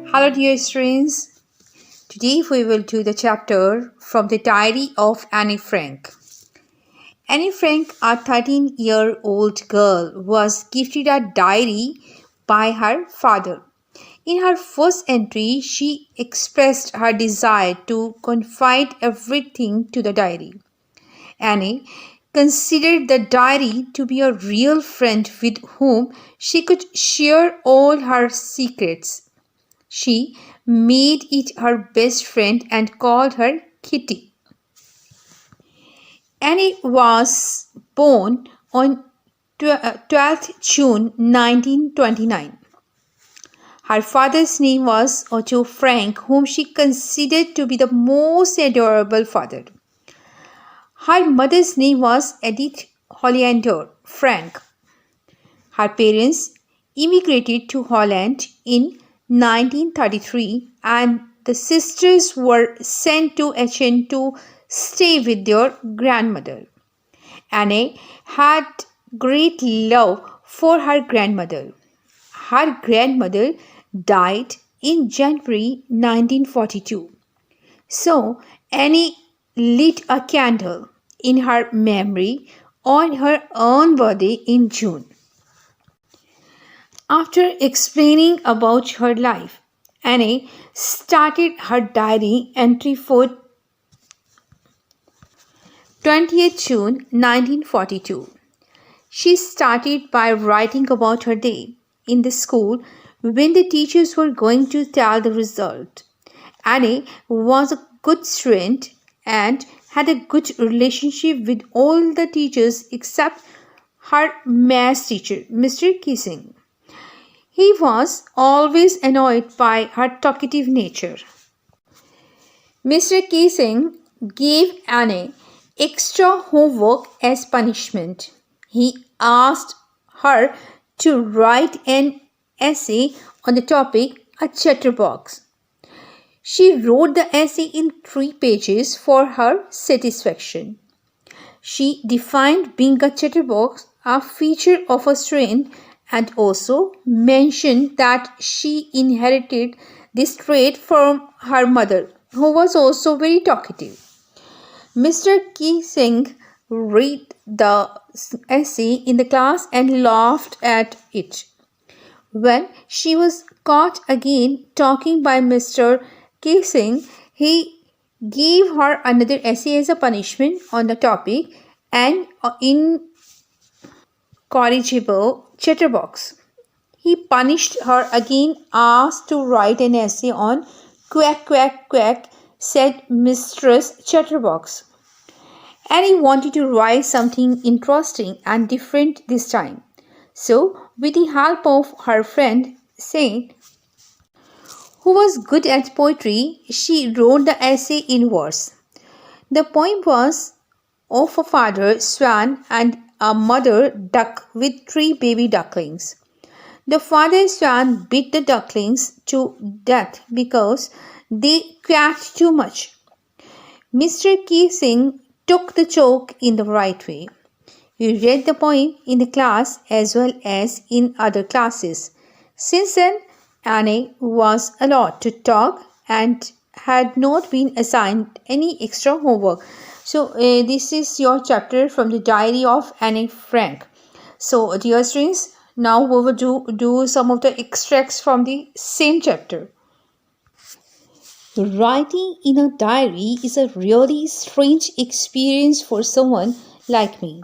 Hello, dear students. Today we will do the chapter from the diary of Anne Frank. Anne Frank, a 13-year-old girl, was gifted a diary by her father. In her first entry, she expressed her desire to confide everything to the diary. Anne considered the diary to be a real friend with whom she could share all her secrets. She made it her best friend and called her Kitty. Annie was born on 12th June 1929. Her father's name was Otto Frank, whom she considered to be the most adorable father. Her mother's name was Edith Hollander Frank. Her parents immigrated to Holland in 1933 and the sisters were sent to Aachen to stay with their grandmother. Anne had great love for her grandmother. Her grandmother died in January 1942. So Annie lit a candle in her memory on her own birthday in June. After explaining about her life, Anne started her diary entry for 20th June 1942. She started by writing about her day in the school when the teachers were going to tell the result. Anne was a good student and had a good relationship with all the teachers except her maths teacher, Mr. Kissing. He was always annoyed by her talkative nature. Mr. Kissing gave Anne extra homework as punishment. He asked her to write an essay on the topic a chatterbox. She wrote the essay in 3 pages for her satisfaction. She defined being a chatterbox a feature of a student and also mentioned that she inherited this trait from her mother, who was also very talkative. Mr. Kissing read the essay in the class and laughed at it. When she was caught again talking by Mr. Kissing, he gave her another essay as a punishment on the topic an incorrigible chatterbox. He punished her again, asked to write an essay on quack, quack, quack, said Mistress Chatterbox. Annie wanted to write something interesting and different this time. So, with the help of her friend Saint, who was good at poetry, she wrote the essay in verse. The poem was of a father swan and a mother duck with 3 baby ducklings. The father swan beat the ducklings to death because they quacked too much. Mr. Kissing took the joke in the right way. He read the poem in the class as well as in other classes. Since then, Anne was allowed to talk and had not been assigned any extra homework. So, this is your chapter from the diary of Anne Frank. So, dear students, now we will do some of the extracts from the same chapter. Writing in a diary is a really strange experience for someone like me.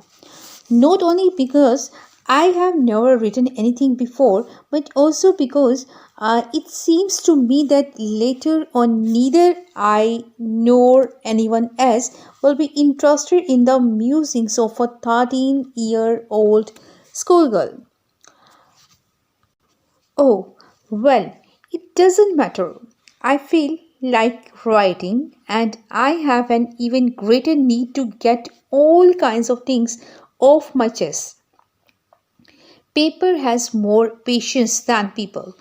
Not only because I have never written anything before, but also because it seems to me that later on neither I nor anyone else will be interested in the musings of a 13-year-old schoolgirl. Oh, well, it doesn't matter. I feel like writing and I have an even greater need to get all kinds of things off my chest. Paper has more patience than people.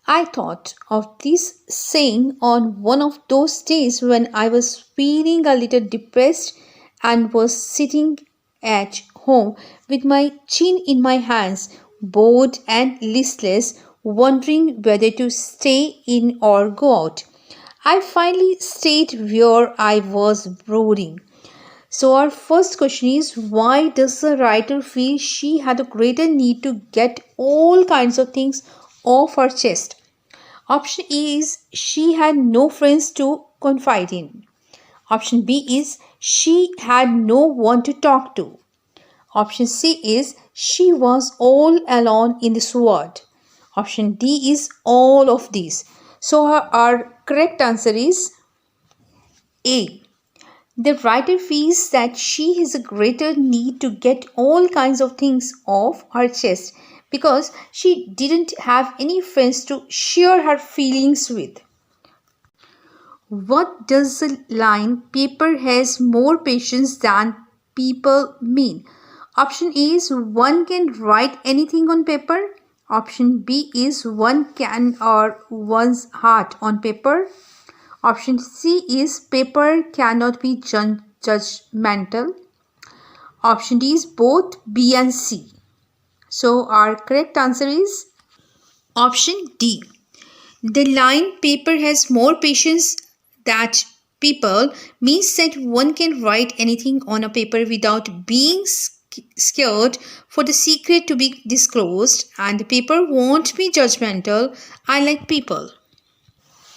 I thought of this saying on one of those days when I was feeling a little depressed and was sitting at home with my chin in my hands, bored and listless, wondering whether to stay in or go out. I finally stayed where I was brooding. So, our first question is, why does the writer feel she had a greater need to get all kinds of things off her chest? Option A is, she had no friends to confide in. Option B is, she had no one to talk to. Option C is, she was all alone in this world. Option D is all of these. So our correct answer is A. The writer feels that she has a greater need to get all kinds of things off her chest because she didn't have any friends to share her feelings with. What does the line paper has more patience than people mean? Option A is, one can write anything on paper. Option B is, one can or one's heart on paper. Option C is, paper cannot be judgmental. Option D is both B and C. So our correct answer is option D. The line paper has more patience that people means that one can write anything on a paper without being scared for the secret to be disclosed, and the paper won't be judgmental, unlike people.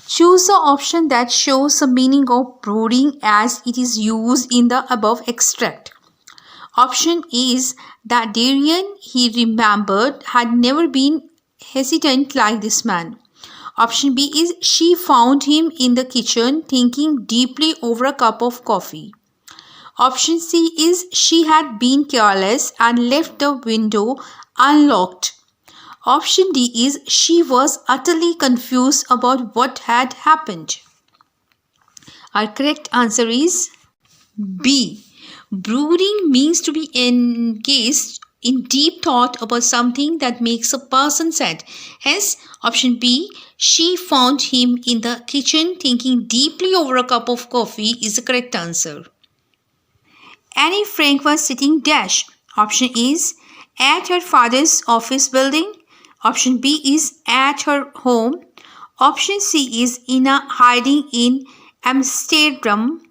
Choose the option that shows the meaning of brooding as it is used in the above extract. Option is that Darian he remembered had never been hesitant like this man. Option B is, she found him in the kitchen thinking deeply over a cup of coffee. Option C is, she had been careless and left the window unlocked. Option D is, she was utterly confused about what had happened. Our correct answer is B. Brooding means to be engaged in deep thought about something that makes a person sad. Hence, option B, she found him in the kitchen thinking deeply over a cup of coffee is the correct answer. Annie Frank was sitting dash. Option is at her father's office building. Option B is at her home. Option C is Ina hiding in Amsterdam.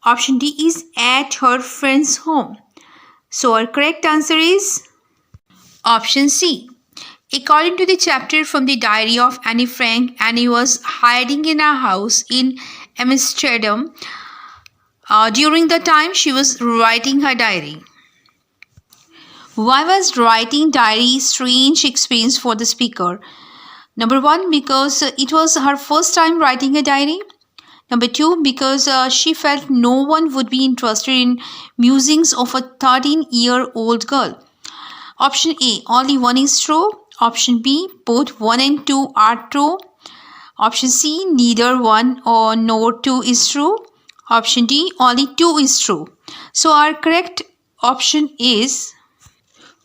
Option D is at her friend's home. So our correct answer is option C. According to the chapter from the diary of Annie Frank, Annie was hiding in a house in Amsterdam during the time she was writing her diary. Why was writing diary a strange experience for the speaker? Number one, because it was her first time writing a diary. Number two, because she felt no one would be interested in musings of a 13-year-old girl. Option A, only one is true. Option B, both 1 and 2 are true. Option C, neither 1 or nor 2 is true. Option D, only 2 is true. So our correct option is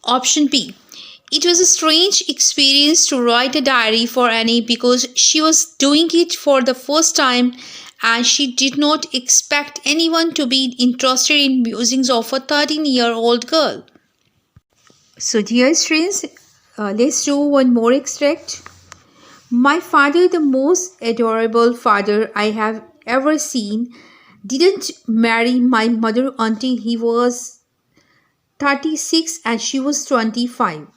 option B. It was a strange experience to write a diary for Annie because she was doing it for the first time and she did not expect anyone to be interested in musings of a 13-year-old girl. So dear students, let's do one more extract. My father, the most adorable father I have ever seen, didn't marry my mother until he was 36 and she was 25.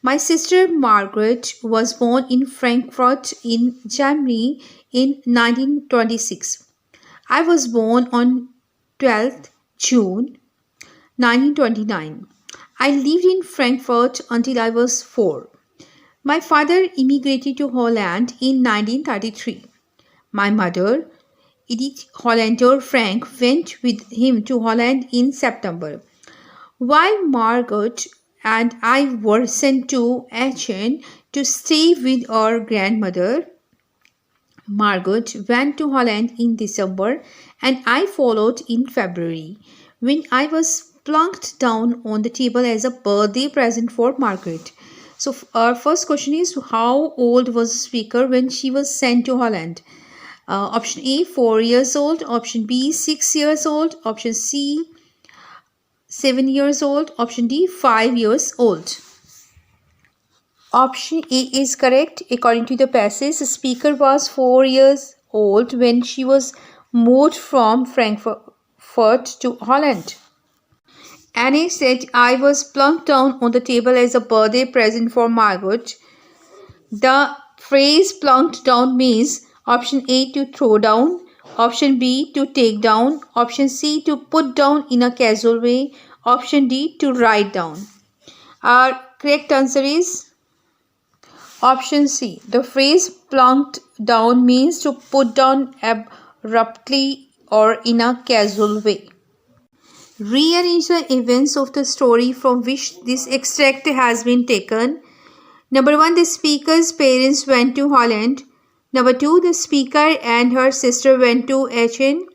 My sister Margaret was born in Frankfurt in Germany in 1926. I was born on 12th June 1929. I lived in Frankfurt until I was 4. My father immigrated to Holland in 1933. My mother, Edith Hollander Frank, went with him to Holland in September. While Margaret and I were sent to Aachen to stay with our grandmother, Margaret went to Holland in December and I followed in February, when I was plunked down on the table as a birthday present for Margaret. So our first question is, how old was the speaker when she was sent to Holland? Option A, 4 years old. Option B, 6 years old. Option C, 7 years old. Option D, 5 years old. Option A is correct. According to the passage, the speaker was 4 years old when she was moved from Frankfurt to Holland. Annie said, I was plunked down on the table as a birthday present for Margot. The phrase plunked down means option A to throw down, option B to take down, option C to put down in a casual way, option D to write down. Our correct answer is option C. The phrase plunked down means to put down abruptly or in a casual way. Rearrange the events of the story from which this extract has been taken. Number 1, the speaker's parents went to Holland. Number 2, the speaker and her sister went to Aachen.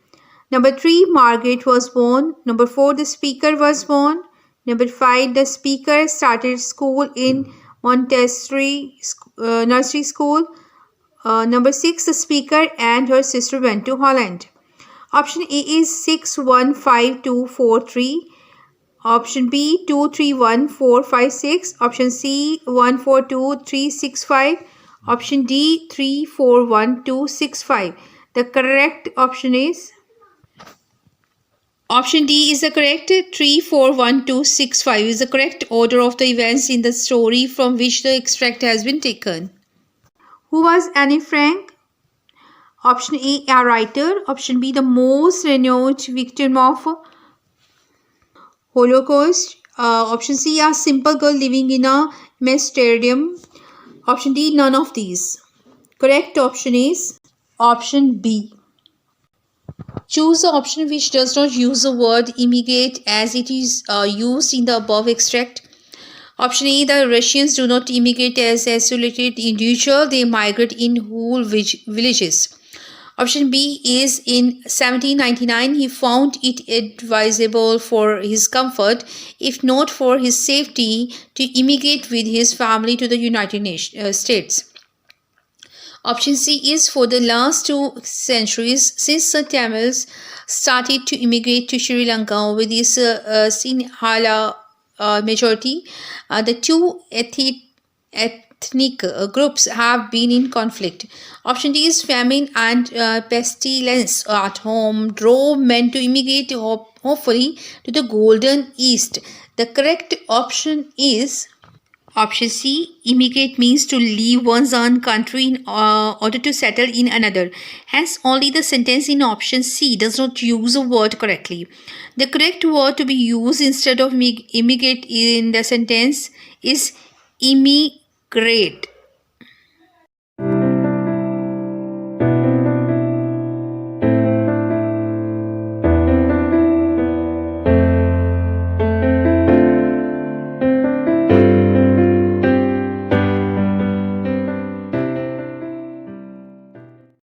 Number 3, Margaret was born. Number 4, the speaker was born. Number 5, the speaker started school in Montessori nursery school. Number 6, the speaker and her sister went to Holland. Option A is 615243. Option B 231456. Option C 142365. Option D 341265. The correct option is option D is the correct. 341265 is the correct order of the events in the story from which the extract has been taken. Who was Anne Frank? Option A, a writer. Option B, the most renowned victim of Holocaust. Option C, a simple girl living in a Amsterdam. Option D, none of these. Correct option is option B. Choose the option which does not use the word immigrate as it is used in the above extract. Option A, the Russians do not immigrate as isolated individuals, they migrate in whole villages. Option B is in 1799 he found it advisable for his comfort, if not for his safety, to immigrate with his family to the United States. Option C is for the last 2 centuries since the Tamils started to immigrate to Sri Lanka with its Sinhala majority, the two ethnic groups have been in conflict. Option D is famine and pestilence at home drove men to immigrate hopefully to the Golden East. The correct option is option C. Immigrate means to leave one's own country in order to settle in another. Hence, only the sentence in option C does not use a word correctly. The correct word to be used instead of immigrate in the sentence is immigrate.